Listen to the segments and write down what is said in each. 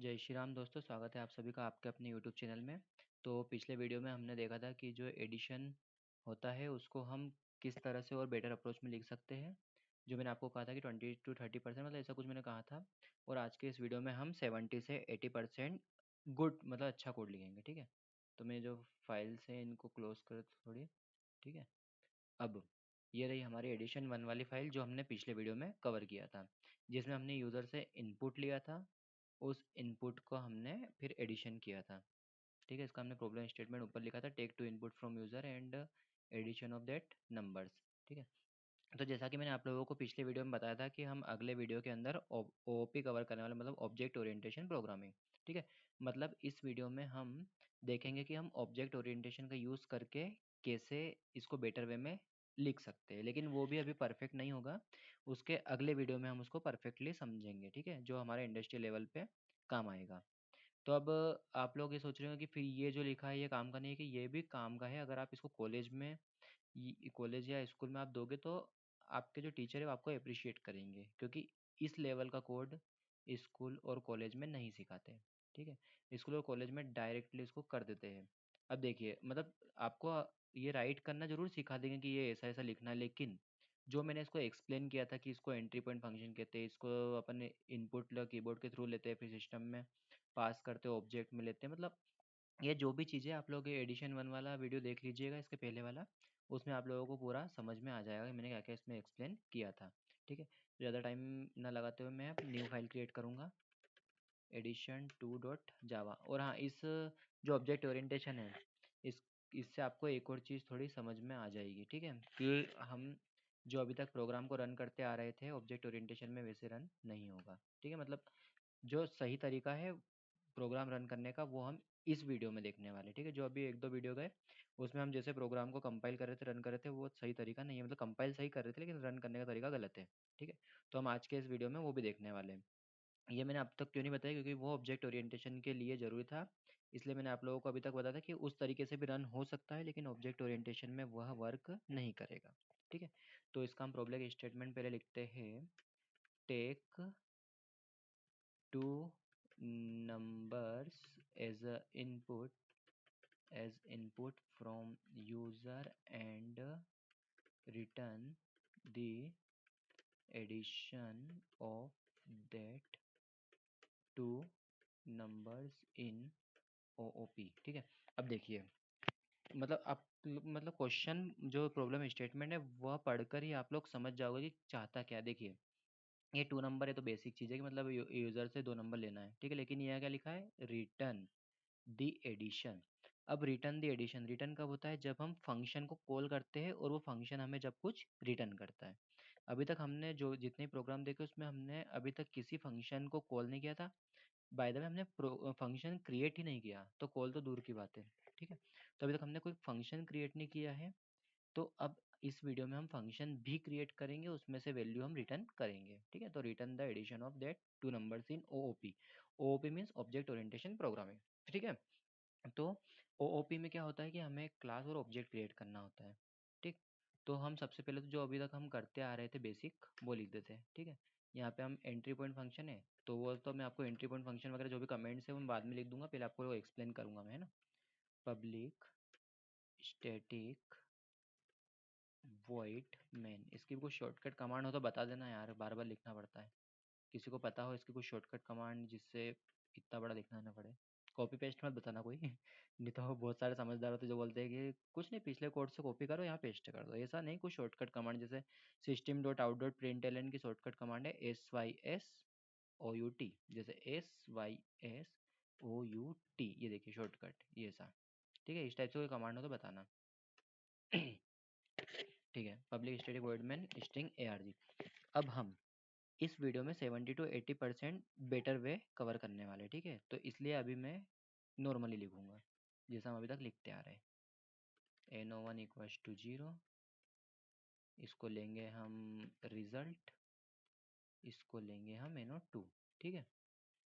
जय श्री राम दोस्तों, स्वागत है आप सभी का आपके अपने यूट्यूब चैनल में। तो पिछले वीडियो में हमने देखा था कि जो एडिशन होता है उसको हम किस तरह से और बेटर अप्रोच में लिख सकते हैं। जो मैंने आपको कहा था कि 20 to 30% मतलब ऐसा कुछ मैंने कहा था। और आज के इस वीडियो में हम 70 से 80% गुड मतलब अच्छा कोड लिखेंगे, ठीक है। तो मैं जो फाइल्स हैं इनको क्लोज कर थोड़ी, ठीक है। अब ये रही हमारी एडिशन 1 वाली फाइल जो हमने पिछले वीडियो में कवर किया था, जिसमें हमने यूज़र से इनपुट लिया था। उस इनपुट को हमने फिर एडिशन किया था, ठीक है। इसका हमने प्रॉब्लम स्टेटमेंट ऊपर लिखा था, take two input from user and addition of that numbers, ठीक है। तो जैसा कि मैंने आप लोगों को पिछले वीडियो में बताया था कि हम अगले वीडियो के अंदर ओओपी कवर करने वाले, मतलब ऑब्जेक्ट ओरिएंटेशन प्रोग्रामिंग, ठीक है। मतलब इस वीडियो में हम देखेंगे कि हम ऑब्जेक्ट ओरिएंटेशन का यूज़ करके कैसे इसको बेटर वे में लिख सकते हैं, लेकिन वो भी अभी परफेक्ट नहीं होगा। उसके अगले वीडियो में हम उसको परफेक्टली समझेंगे, ठीक है, जो हमारे इंडस्ट्री लेवल पे काम आएगा। तो अब आप लोग ये सोच रहे हो कि फिर ये जो लिखा है ये काम का नहीं है, कि ये भी काम का है। अगर आप इसको कॉलेज में, कॉलेज या स्कूल में आप दोगे तो आपके जो टीचर है वो आपको अप्रिशिएट करेंगे, क्योंकि इस लेवल का कोड स्कूल और कॉलेज में नहीं सिखाते, ठीक है। स्कूल और कॉलेज में डायरेक्टली इसको कर देते हैं। अब देखिए, मतलब आपको ये राइट करना जरूर सिखा देंगे कि ये ऐसा ऐसा लिखना है, लेकिन जो मैंने इसको एक्सप्लेन किया था कि इसको एंट्री पॉइंट फंक्शन कहते हैं, इसको अपन इनपुट कीबोर्ड के थ्रू लेते हैं, फिर सिस्टम में पास करते हैं, ऑब्जेक्ट में लेते हैं। मतलब ये जो भी चीज़ें आप लोग एडिशन 1 वाला वीडियो देख लीजिएगा, इसके पहले वाला, उसमें आप लोगों को पूरा समझ में आ जाएगा कि मैंने क्या क्या इसमें एक्सप्लेन किया था, ठीक है। ज़्यादा टाइम ना लगाते हुए मैं अब न्यू फाइल क्रिएट करूँगा, एडिशन 2.java। और हाँ, इस जो ऑब्जेक्ट ओरिएंटेशन है, इस इससे आपको एक और चीज़ थोड़ी समझ में आ जाएगी, ठीक है, कि हम जो अभी तक प्रोग्राम को रन करते आ रहे थे ऑब्जेक्ट ओरिएंटेशन में, वैसे रन नहीं होगा, ठीक है। मतलब जो सही तरीका है प्रोग्राम रन करने का वो हम इस वीडियो में देखने वाले, ठीक है। जो अभी एक दो वीडियो गए उसमें हम जैसे प्रोग्राम को कंपाइल कर रहे थे, रन कर रहे थे, वो सही तरीका नहीं है। मतलब कंपाइल सही कर रहे थे लेकिन रन करने का तरीका गलत है, ठीक है। तो हम आज के इस वीडियो में वो भी देखने वाले हैं। ये मैंने अब तक क्यों नहीं बताया, क्योंकि वो ऑब्जेक्ट ओरिएंटेशन के लिए ज़रूरी था, इसलिए मैंने आप लोगों को अभी तक बताया था कि उस तरीके से भी रन हो सकता है, लेकिन ऑब्जेक्ट ओरिएंटेशन में वह वर्क नहीं करेगा, ठीक है। तो इसका हम प्रॉब्लम स्टेटमेंट पहले लिखते हैं, take two numbers as a input from user and return the addition of that two numbers in OOP, ठीक है। अब देखिए, मतलब आप मतलब क्वेश्चन जो प्रॉब्लम स्टेटमेंट है वह पढ़कर ही आप लोग समझ जाओगे कि चाहता क्या है। देखिए, ये 2 नंबर है तो बेसिक चीज़ है कि मतलब यूज़र से 2 नंबर लेना है, ठीक है। लेकिन यह क्या लिखा है, रिटर्न दी एडिशन। अब रिटर्न दी एडिशन रिटर्न कब होता है, जब हम फंक्शन को कॉल करते हैं और वो फंक्शन हमें जब कुछ रिटर्न करता है। अभी तक हमने जो जितने प्रोग्राम देखे उसमें हमने अभी तक किसी फंक्शन को कॉल नहीं किया था। बाय द वे, हमने फंक्शन क्रिएट ही नहीं किया, तो कॉल तो दूर की बात है, ठीक है। तो अभी तक हमने कोई फंक्शन क्रिएट नहीं किया है। तो अब इस वीडियो में हम फंक्शन भी क्रिएट करेंगे, उसमें से वैल्यू हम रिटर्न करेंगे, ठीक है। तो return the addition of that two numbers in OOP. OOP means object orientation programming, ठीक है। तो ओओपी में क्या होता है कि हमें क्लास और ऑब्जेक्ट क्रिएट करना होता है, ठीक। तो हम सबसे पहले तो जो अभी तक हम करते आ रहे थे बेसिक, वो लिख देते हैं, ठीक है। यहाँ पे हम एंट्री पॉइंट फंक्शन है, तो वो तो मैं आपको एंट्री पॉइंट फंक्शन वगैरह जो भी कमेंट्स है उन बाद में लिख दूंगा, पहले आपको एक्सप्लेन करूंगा मैं, है ना। पब्लिक स्टैटिक वॉइड मेन, इसकी भी कुछ शॉर्टकट कमांड हो तो बता देना यार, बार बार लिखना पड़ता है। किसी को पता हो इसकी कुछ शॉर्टकट कमांड जिससे इतना बड़ा लिखना ना पड़े। कॉपी पेस्ट मत बताना कोई नहीं तो बहुत सारे समझदार होते जो बोलते हैं कि कुछ नहीं, पिछले कोड से कॉपी करो यहाँ पेस्ट कर दो। ऐसा नहीं, कुछ शॉर्टकट कमांड जैसे system dot out dot print की शॉर्टकट कमांड है SYS OUT, जैसे SYS OUT, ये देखिए शॉर्टकट ये ऐसा, ठीक है। इस टाइप से कोई कमांड हो तो बताना ठीक है। Public static void main string ARG। अब हम इस वीडियो में 70 to 80% बेटर वे कवर करने वाले, ठीक है। तो इसलिए अभी मैं नॉर्मली लिखूंगा जैसा हम अभी तक लिखते आ रहे हैं, NO1 = 0, इसको लेंगे हम रिजल्ट, इसको लेंगे हम NO2, ठीक है।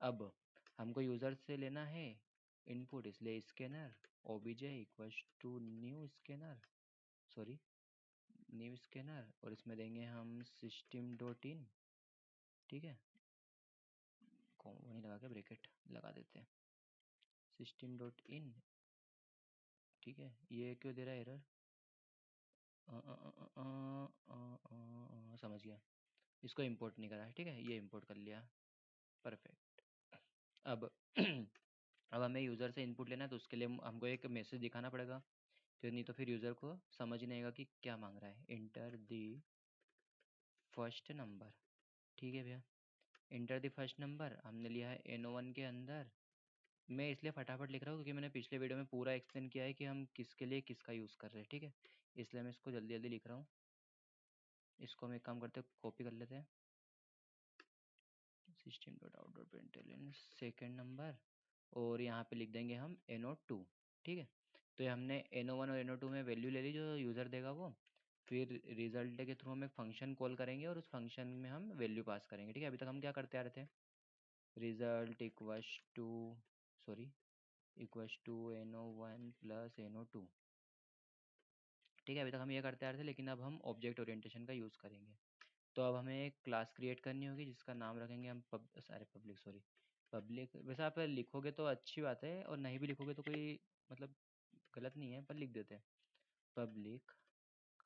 अब हमको यूज़र से लेना है इनपुट, इसलिए scanner OBJ = new scanner, sorry new scanner, और इसमें देंगे हम system.in, ठीक है। वो नहीं लगा के ब्रैकेट लगा देते हैं, सिस्टम डॉट इन। ठीक है, ये क्यों दे रहा है एरर? समझ गया, इसको इंपोर्ट नहीं करा है, ठीक है, ये इंपोर्ट कर लिया, परफेक्ट। अब अब हमें यूज़र से इनपुट लेना है, तो उसके लिए हमको एक मैसेज दिखाना पड़ेगा, तो नहीं तो फिर यूज़र को समझ नहीं आएगा कि क्या मांग रहा है। इंटर दी फर्स्ट नंबर, ठीक है भैया, इंटर दी फर्स्ट नंबर हमने लिया है N01 के अंदर। मैं इसलिए फटाफट लिख रहा हूँ क्योंकि मैंने पिछले वीडियो में पूरा एक्सप्लेन किया है कि हम किसके लिए किसका यूज़ कर रहे हैं, ठीक है, इसलिए मैं इसको जल्दी जल्दी लिख रहा हूँ। इसको हम एक काम करते हैं, कॉपी कर लेते हैं, system dot out dot println second number, और यहाँ पे लिख देंगे हम NO2, ठीक है। तो ये हमने NO1 और NO2 में वैल्यू ले ली जो यूज़र देगा वो, फिर रिजल्ट के थ्रू हम एक फंक्शन कॉल करेंगे और उस फंक्शन में हम वैल्यू पास करेंगे, ठीक है। अभी तक हम क्या करते आ रहे थे, result equals to, sorry, equals to NO1 plus NO2, ठीक है। अभी तक हम ये करते आ रहे थे, लेकिन अब हम ऑब्जेक्ट ओरिएंटेशन का यूज़ करेंगे। तो अब हमें एक क्लास क्रिएट करनी होगी जिसका नाम रखेंगे हम पब्लिक, सॉरी, पब्लिक। वैसे आप लिखोगे तो अच्छी बात है, और नहीं भी लिखोगे तो कोई मतलब गलत नहीं है, पर लिख देते हैं पब्लिक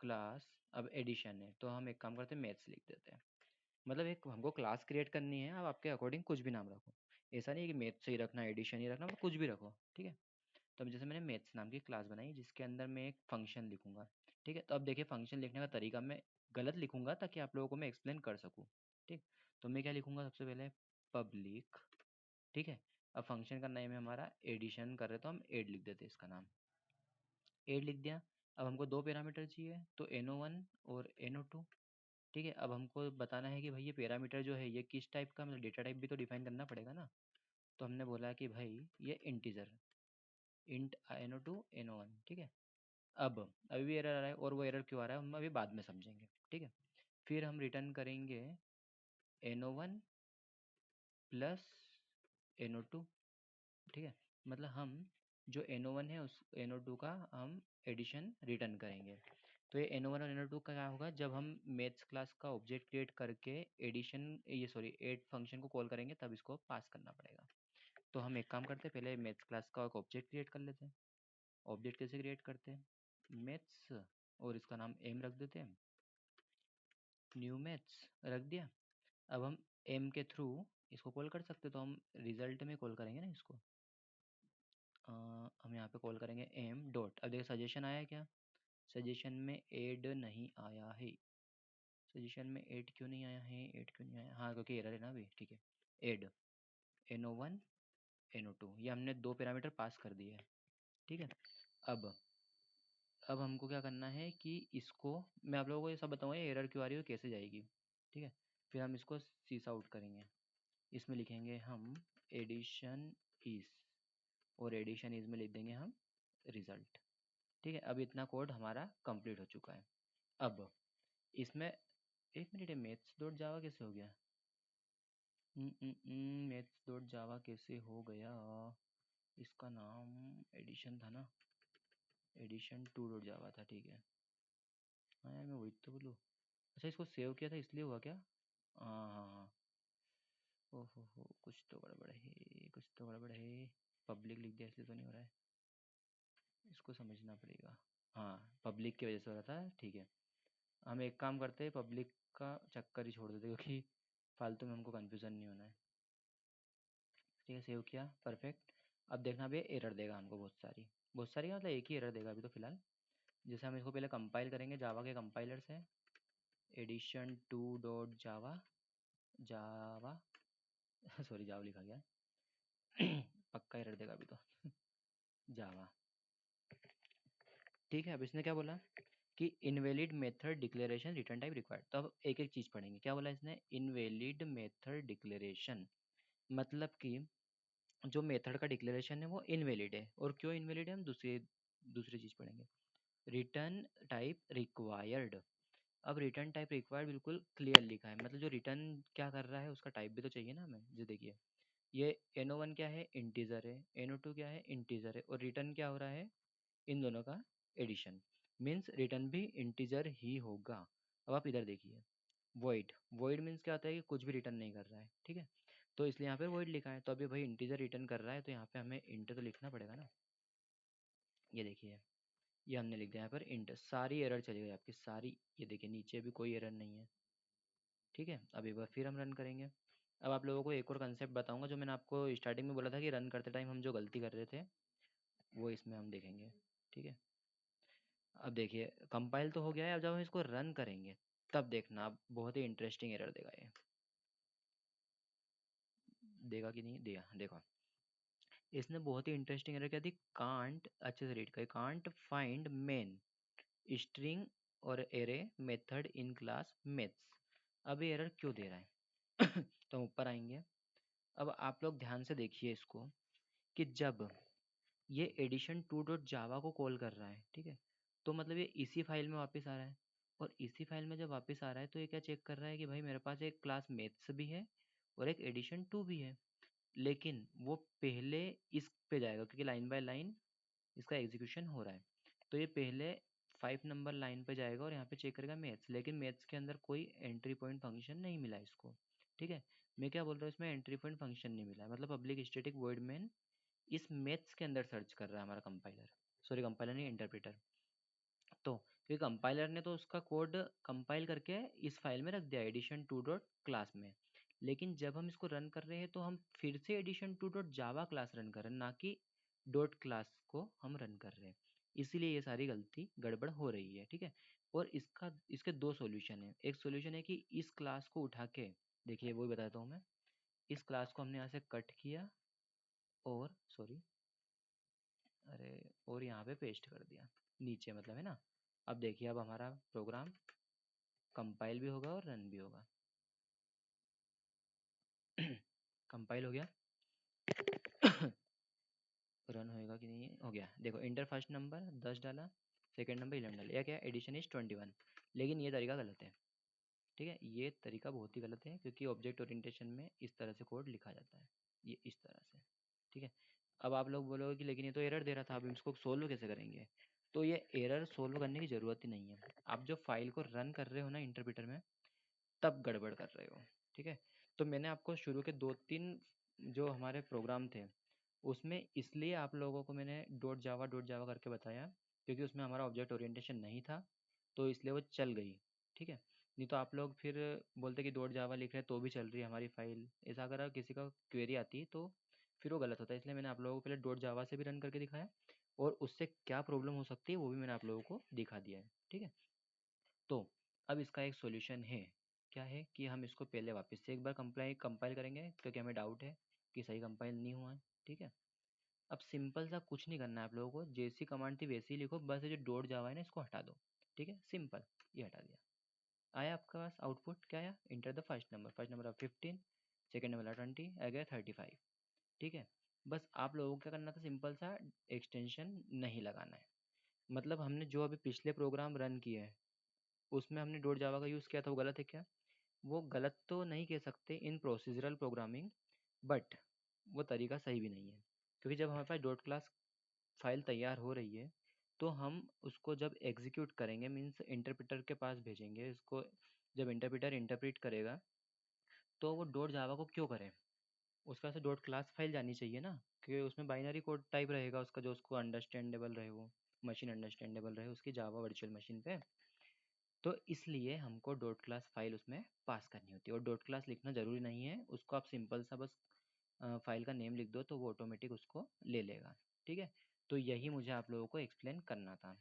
क्लास। अब एडिशन है तो हम एक काम करते हैं, मैथ्स लिख देते हैं। मतलब एक हमको क्लास क्रिएट करनी है, अब आपके अकॉर्डिंग कुछ भी नाम रखो, ऐसा नहीं है कि मैथ्स ही रखना, एडिशन ही रखना, मतलब कुछ भी रखो, ठीक है। तो अब जैसे मैंने मैथ्स नाम की क्लास बनाई जिसके अंदर मैं एक फंक्शन लिखूंगा, ठीक है। तो अब देखिए फंक्शन लिखने का तरीका मैं गलत लिखूंगा ताकि आप लोगों को मैं एक्सप्लेन कर सकूं, ठीक। तो मैं क्या लिखूंगा, सबसे पहले पब्लिक, ठीक है। अब फंक्शन का नेम है हमारा एडिशन कर रहे तो हम एड लिख देते हैं, इसका नाम एड लिख दिया। अब हमको दो पैरामीटर चाहिए, तो NO1 और NO2, ठीक है। अब हमको बताना है कि भाई ये पैरामीटर जो है ये किस टाइप का, मतलब डेटा टाइप भी तो डिफाइन करना पड़ेगा ना। तो हमने बोला कि भाई ये इंटीजर, इंट NO2 NO1, ठीक है। अब अभी भी एरर आ रहा है, और वो एरर क्यों आ रहा है हम अभी बाद में समझेंगे, ठीक है। फिर हम रिटर्न करेंगे NO1 प्लस NO2, ठीक है। मतलब हम जो NO1 है उस NO2 का हम एडिशन रिटर्न करेंगे। तो ये NO1 और NO2 का क्या होगा, जब हम मैथ्स क्लास का ऑब्जेक्ट क्रिएट करके एडिशन, ये सॉरी एड फंक्शन को कॉल करेंगे तब इसको पास करना पड़ेगा। तो हम एक काम करते हैं, पहले मैथ्स क्लास का एक ऑब्जेक्ट क्रिएट कर लेते हैं। ऑब्जेक्ट कैसे क्रिएट करते हैं, मैथ्स, और इसका नाम एम रख देते हैं, न्यू मैथ्स रख दिया। अब हम एम के थ्रू इसको कॉल कर सकते, तो हम रिजल्ट में कॉल करेंगे ना इसको। हम यहाँ पे कॉल करेंगे एम डॉट। अब देखिए सजेशन आया है क्या, सजेशन में एड नहीं आया है, सजेशन में एड क्यों नहीं आया है, एड क्यों नहीं आया, हाँ क्योंकि एरर है ना अभी, ठीक है। एड NO1 NO2, ये हमने दो पैरामीटर पास कर दिए हैं, ठीक है। अब अब हमको क्या करना है कि इसको मैं आप लोगों को ये सब बताऊंगा, ये एरर क्यों आ रही है और कैसे जाएगी, ठीक है। फिर हम इसको सीस आउट करेंगे, इसमें लिखेंगे हम एडिशन इज, और एडिशन इज में लिख देंगे हम रिजल्ट, ठीक है। अब इतना कोड हमारा कंप्लीट हो चुका है। अब इसमें एक मिनट, मैथ्स डॉट जावा कैसे हो गया, मैथ्स डॉट जावा कैसे हो गया, इसका नाम एडिशन था ना, एडिशन टू डॉट जावा था, ठीक है। हाँ यार मैं वही तो बोलूँ, अच्छा इसको सेव किया था इसलिए हुआ क्या, हाँ हाँ हाँ, ओहो कुछ तो गड़बड़ है, कुछ तो गड़बड़ है, पब्लिक लिख दिया इसलिए तो नहीं हो रहा है, इसको समझना पड़ेगा। हाँ पब्लिक की वजह से हो रहा था, ठीक है। हम एक काम करते हैं, पब्लिक का चक्कर ही छोड़ देते क्योंकि फालतू में हमको कन्फ्यूज़न नहीं होना है, ठीक है। सेव किया, परफेक्ट। अब देखना भैया एरर देगा हमको बहुत सारी का मतलब एक ही एरर देगा अभी तो फिलहाल। जैसे हम इसको पहले कंपाइल करेंगे जावा के कंपाइलर से, एडिशन टू डॉट जावा, जावा सॉरी जावा लिखा गया पक्का एरर देगा अभी तो जावा, ठीक है। अब इसने क्या बोला कि invalid method declaration return type required. तो अब एक एक चीज़ पढ़ेंगे, क्या बोला इसने, इनवैलिड मेथड डिक्लेरेशन, मतलब कि जो मेथड का डिक्लेरेशन है वो इनवैलिड है, और क्यों इनवैलिड है हम दूसरी दूसरी चीज़ पढ़ेंगे। रिटर्न टाइप रिक्वायर्ड, अब रिटर्न टाइप रिक्वायर्ड बिल्कुल क्लियर लिखा है, मतलब जो रिटर्न क्या कर रहा है उसका टाइप भी तो चाहिए ना हमें। जो देखिए ये NO1 क्या है, इंटीजर है, NO2 क्या है, इंटीजर है, और रिटर्न क्या हो रहा है, इन दोनों का एडिशन, मीन्स रिटर्न भी इंटीजर ही होगा। अब आप इधर देखिए, वॉइड, वॉइड मीन्स क्या होता है कि कुछ भी रिटर्न नहीं कर रहा है, ठीक है। तो इसलिए यहाँ पे वॉइड लिखा है। तो अभी भाई इंटीजर रिटर्न कर रहा है तो यहाँ पे हमें इंट तो लिखना पड़ेगा ना। ये देखिए, ये हमने लिख दिया यहाँ पर इंट, सारी एरर चली गई आपकी सारी। ये देखिए नीचे भी कोई एरर नहीं है। ठीक है, अब एक बार फिर हम रन करेंगे। अब आप लोगों को एक और कंसेप्ट बताऊंगा जो मैंने आपको स्टार्टिंग में बोला था कि रन करते टाइम हम जो गलती कर रहे थे वो इसमें हम देखेंगे। ठीक है, अब देखिए कंपाइल तो हो गया है। अब जब हम इसको रन करेंगे तब देखना आप, बहुत ही इंटरेस्टिंग एरर देगा ये। देगा कि नहीं देगा, देखो इसने बहुत ही इंटरेस्टिंग एरर क्या दी। कांट, अच्छे से रीड करें, कांट फाइंड मेन स्ट्रिंग और array method in class maths. अब ये एरर क्यों दे रहा है तो हम ऊपर आएंगे। अब आप लोग ध्यान से देखिए इसको, कि जब ये एडिशन टू डॉट जावा को कॉल कर रहा है, ठीक है, तो मतलब ये इसी फाइल में वापस आ रहा है। और इसी फाइल में जब वापस आ रहा है तो ये क्या चेक कर रहा है कि भाई मेरे पास एक क्लास मेथ्स भी है और एक एडिशन टू भी है। लेकिन वो पहले इस पे जाएगा क्योंकि लाइन बाय लाइन इसका एग्जीक्यूशन हो रहा है। तो ये पहले 5 नंबर लाइन पे जाएगा और यहाँ पे चेक करेगा मैथ्स, लेकिन मैथ्स के अंदर कोई एंट्री पॉइंट फंक्शन नहीं मिला इसको। ठीक है, मैं क्या बोल रहा हूँ, इसमें एंट्री पॉइंट फंक्शन नहीं मिला, मतलब पब्लिक स्टैटिक वॉइड मेन इस मैथ्स के अंदर सर्च कर रहा है हमारा कंपाइलर। सॉरी, कंपाइलर नहीं, इंटरप्रेटर। तो क्योंकि कंपाइलर ने तो उसका कोड कंपाइल करके इस फाइल में रख दिया एडिशन टू डॉट क्लास में, लेकिन जब हम इसको रन कर रहे हैं तो हम फिर से addition two dot Java class run कर रहे हैं, ना कि डॉट क्लास को हम रन कर रहे हैं। इसीलिए ये सारी गलती गड़बड़ हो रही है। ठीक है, और इसके दो सॉल्यूशन है। एक सॉल्यूशन है कि इस क्लास को उठा के, देखिए वो ही बताता हूँ मैं। इस क्लास को हमने यहाँ से कट किया और सॉरी, अरे, और यहाँ पे पेस्ट कर दिया नीचे, मतलब है ना। अब देखिए, अब हमारा प्रोग्राम कंपाइल भी होगा और रन भी होगा। कंपाइल हो गया रन होएगा कि नहीं, हो गया। देखो इंटर फर्स्ट नंबर 10 डाला, सेकंड नंबर 11 डाला, या क्या एडिशन इज 21। लेकिन ये तरीका गलत है। ठीक है, ये तरीका बहुत ही गलत है क्योंकि ऑब्जेक्ट ओरिएंटेशन में इस तरह से कोड लिखा जाता है, ये इस तरह से। ठीक है, अब आप लोग बोलोगे कि लेकिन ये तो एरर दे रहा था, अब इसको सोल्व कैसे करेंगे। तो ये एरर सोल्व करने की ज़रूरत ही नहीं है। आप जो फाइल को रन कर रहे हो ना इंटरप्रेटर में, तब गड़बड़ कर रहे हो। ठीक है, तो मैंने आपको शुरू के 2-3 जो हमारे प्रोग्राम थे उसमें इसलिए आप लोगों को मैंने डॉट जावा करके बताया क्योंकि उसमें हमारा ऑब्जेक्ट ओरिएंटेशन नहीं था, तो इसलिए वो चल गई। ठीक है, नहीं तो आप लोग फिर बोलते कि डॉट जावा लिख रहे हैं तो भी चल रही है हमारी फाइल, ऐसा अगर किसी का क्वेरी आती तो फिर वो गलत होता है। इसलिए मैंने आप लोगों को पहले डॉट जावा से भी रन करके दिखाया और उससे क्या प्रॉब्लम हो सकती है वो भी मैंने आप लोगों को दिखा दिया है। ठीक है, तो अब इसका एक सॉल्यूशन है। क्या है कि हम इसको पहले वापस से एक बार कंपाइल करेंगे क्योंकि हमें डाउट है कि सही कंपाइल नहीं हुआ है। ठीक है, अब सिंपल सा कुछ नहीं करना है आप लोगों को, जैसी कमांड थी वैसे ही लिखो, बस ये जो डॉट जावा है ना इसको हटा दो। ठीक है, सिंपल, ये हटा दिया। आया आपके पास आउटपुट क्या आया, enter the first number of 15, second number 20, आ गया 35। ठीक है, बस आप लोगों को क्या करना था, सिंपल सा एक्सटेंशन नहीं लगाना है। मतलब हमने जो अभी पिछले प्रोग्राम रन किए हैं उसमें हमने डॉट जावा का यूज़ किया था, वो गलत है क्या। वो गलत तो नहीं कह सकते इन प्रोसीजरल प्रोग्रामिंग, बट वो तरीका सही भी नहीं है क्योंकि जब हमारे पास डॉट क्लास फाइल तैयार हो रही है तो हम उसको जब एग्जीक्यूट करेंगे, मीन्स इंटरप्रेटर के पास भेजेंगे इसको, जब इंटरप्रेटर इंटरप्रेट करेगा तो वो डॉट जावा को क्यों करे, उसका से डॉट क्लास फाइल जानी चाहिए ना, क्योंकि उसमें बाइनरी कोड टाइप रहेगा उसका, जो उसको अंडरस्टैंडेबल रहे, वो मशीन अंडरस्टैंडेबल रहे उसकी जावा वर्चुअल मशीन पे। तो इसलिए हमको डॉट क्लास फाइल उसमें पास करनी होती है, और डॉट क्लास लिखना ज़रूरी नहीं है, उसको आप सिंपल सा बस फाइल का नेम लिख दो तो वो ऑटोमेटिक उसको ले लेगा। ठीक है, तो यही मुझे आप लोगों को एक्सप्लेन करना था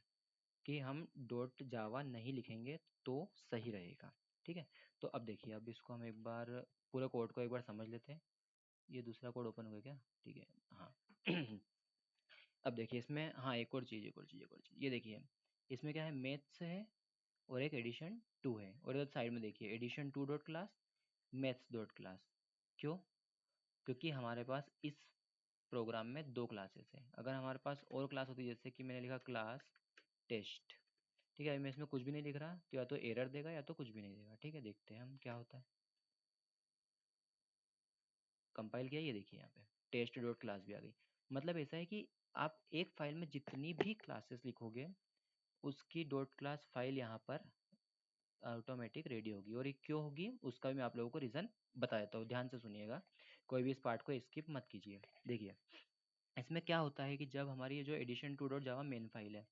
कि हम डॉट जावा नहीं लिखेंगे तो सही रहेगा। ठीक है, तो अब देखिए, अब इसको हम एक बार पूरे कोड को एक बार समझ लेते हैं। ये दूसरा कोड ओपन हो गया क्या, ठीक है, हाँ। अब देखिए इसमें, हाँ, एक और चीज़, ये देखिए इसमें क्या है, मैथ्स है और एक एडिशन टू है, और इधर साइड में देखिए addition two dot class, maths dot class. क्यों, क्योंकि हमारे पास इस प्रोग्राम में दो क्लासेस हैं। अगर हमारे पास और क्लास होती जैसे कि मैंने लिखा क्लास टेस्ट, ठीक है, अभी मैं इसमें कुछ भी नहीं लिख रहा तो या तो एरर देगा या तो कुछ भी नहीं देगा। ठीक है, देखते हैं हम क्या होता है। कंपाइल किया, ये देखिए यहाँ पे टेस्ट डॉट क्लास भी आ गई। मतलब ऐसा है कि आप एक फाइल में जितनी भी क्लासेस लिखोगे उसकी डॉट क्लास फाइल यहाँ पर ऑटोमेटिक रेडी होगी, और ये क्यों होगी उसका भी मैं आप लोगों को रीज़न बता देता हूँ, ध्यान से सुनिएगा। कोई भी इस पार्ट को स्किप मत कीजिए। देखिए इसमें क्या होता है कि जब हमारी ये जो addition two dot Java main file है,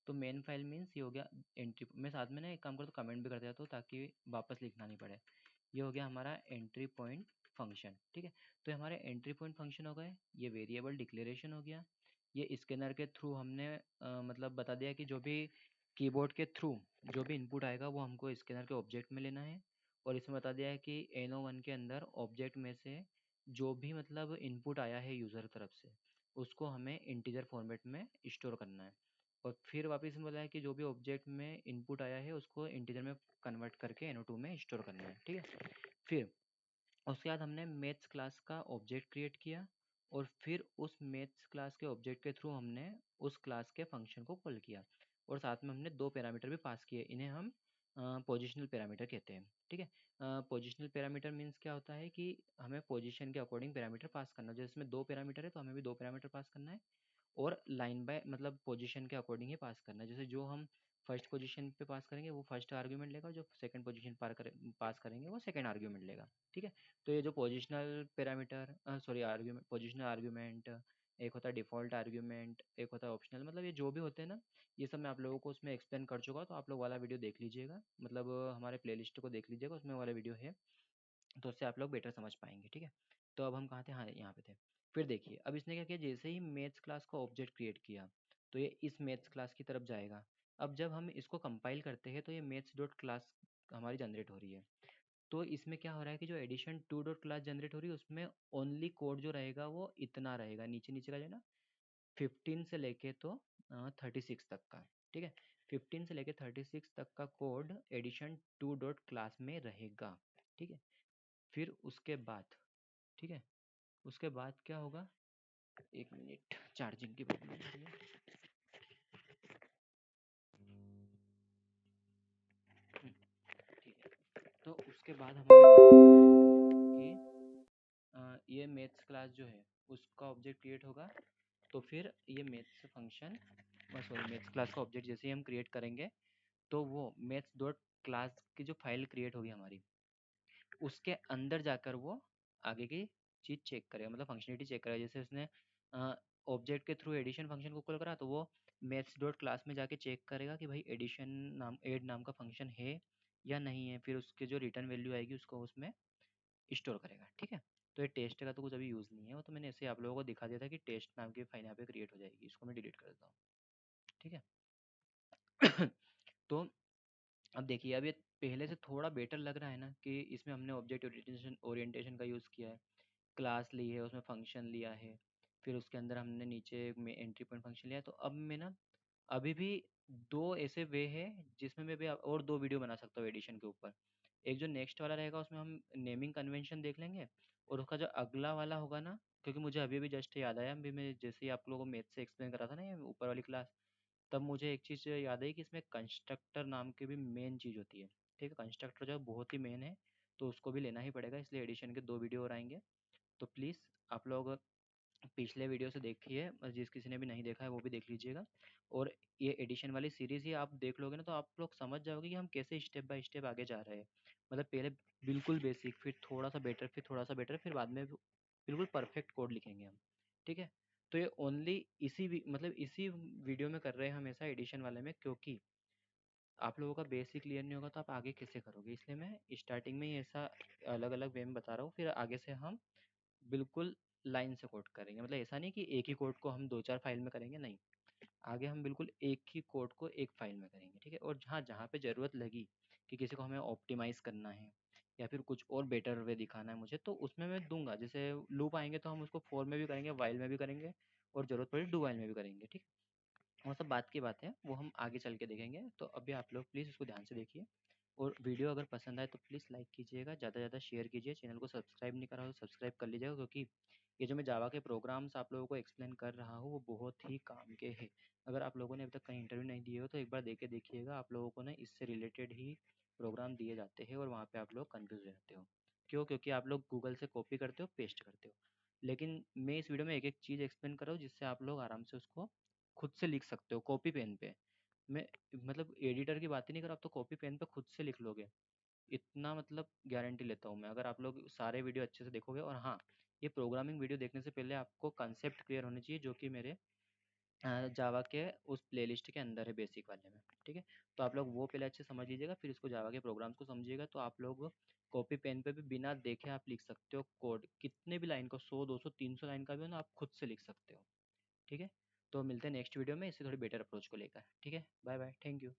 तो मेन फाइल मीन्स ये हो गया एंट्री। मैं साथ में ना एक काम करता हूँ, कमेंट भी कर देता हूँ ताकि वापस लिखना नहीं पड़े। ये हो गया हमारा एंट्री पॉइंट फंक्शन, ठीक है। तो ये हमारे एंट्री पॉइंट फंक्शन हो गए, ये वेरिएबल डिक्लेरेशन हो गया। ये स्कैनर के थ्रू हमने मतलब बता दिया कि जो भी कीबोर्ड के थ्रू जो भी इनपुट आएगा वो हमको स्कैनर के ऑब्जेक्ट में लेना है। और इसमें बता दिया है कि NO1 के अंदर ऑब्जेक्ट में से जो भी मतलब इनपुट आया है यूज़र तरफ से, उसको हमें इंटीजर फॉर्मेट में स्टोर करना है। और फिर वापस में बोला है कि जो भी ऑब्जेक्ट में इनपुट आया है उसको इंटीजर में कन्वर्ट करके NO2 में स्टोर करना है, ठीक है। फिर उसके बाद हमने मैथ्स क्लास का ऑब्जेक्ट क्रिएट किया, और फिर उस मैथ्स क्लास के ऑब्जेक्ट के थ्रू हमने उस क्लास के फंक्शन को कॉल किया। और साथ में हमने दो पैरामीटर भी पास किए, इन्हें हम पोजिशनल पैरामीटर कहते हैं, ठीक है। पोजिशनल पैरामीटर मीन्स क्या होता है कि हमें पोजिशन के अकॉर्डिंग पैरामीटर पास करना, जैसे इसमें दो पैरामीटर है तो हमें भी दो पैरामीटर पास करना है। और लाइन बाय मतलब पोजीशन के अकॉर्डिंग ही पास करना है। जैसे जो हम फर्स्ट पोजीशन पे पास करेंगे वो फर्स्ट आर्ग्यूमेंट लेगा, और जो सेकंड पोजीशन पास करेंगे वो सेकंड आर्ग्यूमेंट लेगा, ठीक है। तो ये जो positional parameter sorry argument, positional argument, एक होता है डिफ़ॉल्ट आर्ग्यूमेंट, एक होता है ऑप्शनल, मतलब ये जो भी होते हैं ना, ये सब मैं आप लोगों को उसमें एक्सप्लेन कर चुका हूँ। तो आप लोग वाला वीडियो देख लीजिएगा, मतलब हमारे प्लेलिस्ट को देख लीजिएगा, उसमें वाला वीडियो है, तो उससे आप लोग बेटर समझ पाएंगे, ठीक है। तो अब हम कहाँ थे, हाँ यहाँ पे थे। फिर देखिए अब इसने क्या किया, जैसे ही मैथ्स क्लास का ऑब्जेक्ट क्रिएट किया तो ये इस मैथ्स क्लास की तरफ जाएगा। अब जब हम इसको कंपाइल करते हैं तो ये मैथ्स डॉट क्लास हमारी जनरेट हो रही है। तो इसमें क्या हो रहा है कि जो addition two dot class generate हो रही है उसमें ओनली कोड जो रहेगा वो इतना रहेगा, नीचे नीचे का जो है ना, 15 से लेके तो 36 तक का, ठीक है। 15 से लेके 36 तक का code addition two dot class में रहेगा, ठीक है। फिर उसके बाद, ठीक है, उसके बाद क्या होगा, एक मिनट चार्जिंग की प्रॉब्लम हो रही है। ठीक है, तो उसके बाद हमारा क्या होगा कि ये मैथ्स क्लास जो है उसका ऑब्जेक्ट क्रिएट होगा। तो फिर ये maths function sorry maths class का ऑब्जेक्ट जैसे ही हम क्रिएट करेंगे तो वो मैथ्स डॉट क्लास की जो फाइल क्रिएट होगी हमारी, उसके अंदर जाकर वो आगे की चीज़ चेक करेगा, मतलब फंक्शनलिटी चेक करेगा। जैसे उसने ऑब्जेक्ट के थ्रू एडिशन फंक्शन को कॉल करा तो वो मैथ्स डॉट क्लास में जाके चेक करेगा कि भाई एडिशन नाम एड नाम का फंक्शन है या नहीं है, फिर उसके जो रिटर्न वैल्यू आएगी उसको उसमें स्टोर करेगा, ठीक है। तो ये टेस्ट का तो कुछ अभी यूज़ नहीं है, वो तो मैंने ऐसे आप लोगों को दिखा दिया था कि टेस्ट नाम की फाइल यहाँ पे क्रिएट हो जाएगी, इसको मैं डिलीट कर देता हूँ, ठीक है। तो अब देखिए अब ये पहले से थोड़ा बेटर लग रहा है ना, कि इसमें हमने ऑब्जेक्ट ओरिएंटेशन ओरिएंटेशन का यूज़ किया है, क्लास ली है, उसमें फंक्शन लिया है, फिर उसके अंदर हमने नीचे में एंट्री पॉइंट फंक्शन लिया है। तो अब मैं ना अभी भी दो ऐसे वे है जिसमें मैं भी और दो वीडियो बना सकता हूँ एडिशन के ऊपर। एक जो नेक्स्ट वाला रहेगा उसमें हम नेमिंग कन्वेंशन देख लेंगे, और उसका जो अगला वाला होगा ना, क्योंकि मुझे अभी भी जस्ट याद आया, अभी मैं जैसे ही आप लोगों को मैथ से एक्सप्लेन करा था ना ये ऊपर वाली क्लास, तब मुझे एक चीज़ याद आई कि इसमें कंस्ट्रक्टर नाम की भी मेन चीज़ होती है, ठीक है। कंस्ट्रक्टर जो है बहुत ही मेन है, तो उसको भी लेना ही पड़ेगा, इसलिए एडिशन के दो वीडियो और आएंगे। तो प्लीज़ आप लोग पिछले वीडियो से देखिए, और जिस किसी ने भी नहीं देखा है वो भी देख लीजिएगा। और ये एडिशन वाली सीरीज़ ही आप देख लोगे ना तो आप लोग समझ जाओगे कि हम कैसे स्टेप बाय स्टेप आगे जा रहे हैं। मतलब पहले बिल्कुल बेसिक, फिर थोड़ा सा बेटर, फिर थोड़ा सा बेटर, फिर बाद में बिल्कुल परफेक्ट कोड लिखेंगे हम, ठीक है। तो ये ओनली मतलब इसी वीडियो में कर रहे हैं हमेशा एडिशन वाले में, क्योंकि आप लोगों का बेसिक क्लियर नहीं होगा तो आप आगे कैसे करोगे, इसलिए मैं स्टार्टिंग में ही ऐसा अलग अलग वे में बता रहा हूँ। फिर आगे से हम बिल्कुल लाइन से कोड करेंगे, मतलब ऐसा नहीं कि एक ही कोड को हम दो चार फाइल में करेंगे, नहीं। आगे हम बिल्कुल एक ही कोड को एक फाइल में करेंगे, ठीक है। और जहाँ जहाँ पे ज़रूरत लगी कि किसी को हमें ऑप्टिमाइज़ करना है या फिर कुछ और बेटर वे दिखाना है मुझे, तो उसमें मैं दूंगा। जैसे लूप आएंगे तो हम उसको फॉर में भी करेंगे, वाइल में भी करेंगे, और ज़रूरत पड़ी डू वाइल में भी करेंगे, ठीक। वो सब बात की बात है, वो हम आगे चल के देखेंगे। तो अभी आप लोग प्लीज़ इसको ध्यान से देखिए, और वीडियो अगर पसंद आए तो प्लीज़ लाइक कीजिएगा, ज़्यादा से ज़्यादा शेयर कीजिए, चैनल को सब्सक्राइब नहीं करा हो तो सब्सक्राइब कर लीजिएगा, क्योंकि ये जो मैं जावा के प्रोग्राम्स आप लोगों को एक्सप्लेन कर रहा हूँ वो बहुत ही काम के हैं। अगर आप लोगों ने अभी तक कहीं इंटरव्यू नहीं दिए हो तो एक बार दे के देखिएगा, आप लोगों को ना इससे रिलेटेड ही प्रोग्राम दिए जाते हैं, और वहाँ पे आप लोग कन्फ्यूज हो जाते हो। क्यों? क्योंकि आप लोग गूगल से कॉपी करते हो, पेस्ट करते हो। लेकिन मैं इस वीडियो में एक एक चीज़ एक्सप्लेन कर रहा हूँ जिससे आप लोग आराम से उसको खुद से लिख सकते हो कॉपी पेन पे। मैं मतलब एडिटर की बात ही नहीं कर रहा, आप तो कॉपी पेन पे खुद से लिख लोगे, इतना मतलब गारंटी लेता हूँ मैं, अगर आप लोग सारे वीडियो अच्छे से देखोगे। और हाँ, ये प्रोग्रामिंग वीडियो देखने से पहले आपको कंसेप्ट क्लियर होने चाहिए, जो कि मेरे जावा के उस प्लेलिस्ट के अंदर है बेसिक वाले में। ठीक है, तो आप लोग वो पहले अच्छे समझ लीजिएगा, फिर इसको जावा के प्रोग्राम्स को समझिएगा। तो आप लोग कॉपी पेन पे भी बिना देखे आप लिख सकते हो कोड, कितने भी लाइन का, 100 200 300 लाइन का भी हो ना, आप खुद से लिख सकते हो। ठीक है, तो मिलते हैं नेक्स्ट वीडियो में इससे थोड़ी बेटर अप्रोच को लेकर। ठीक है, बाय बाय, थैंक यू।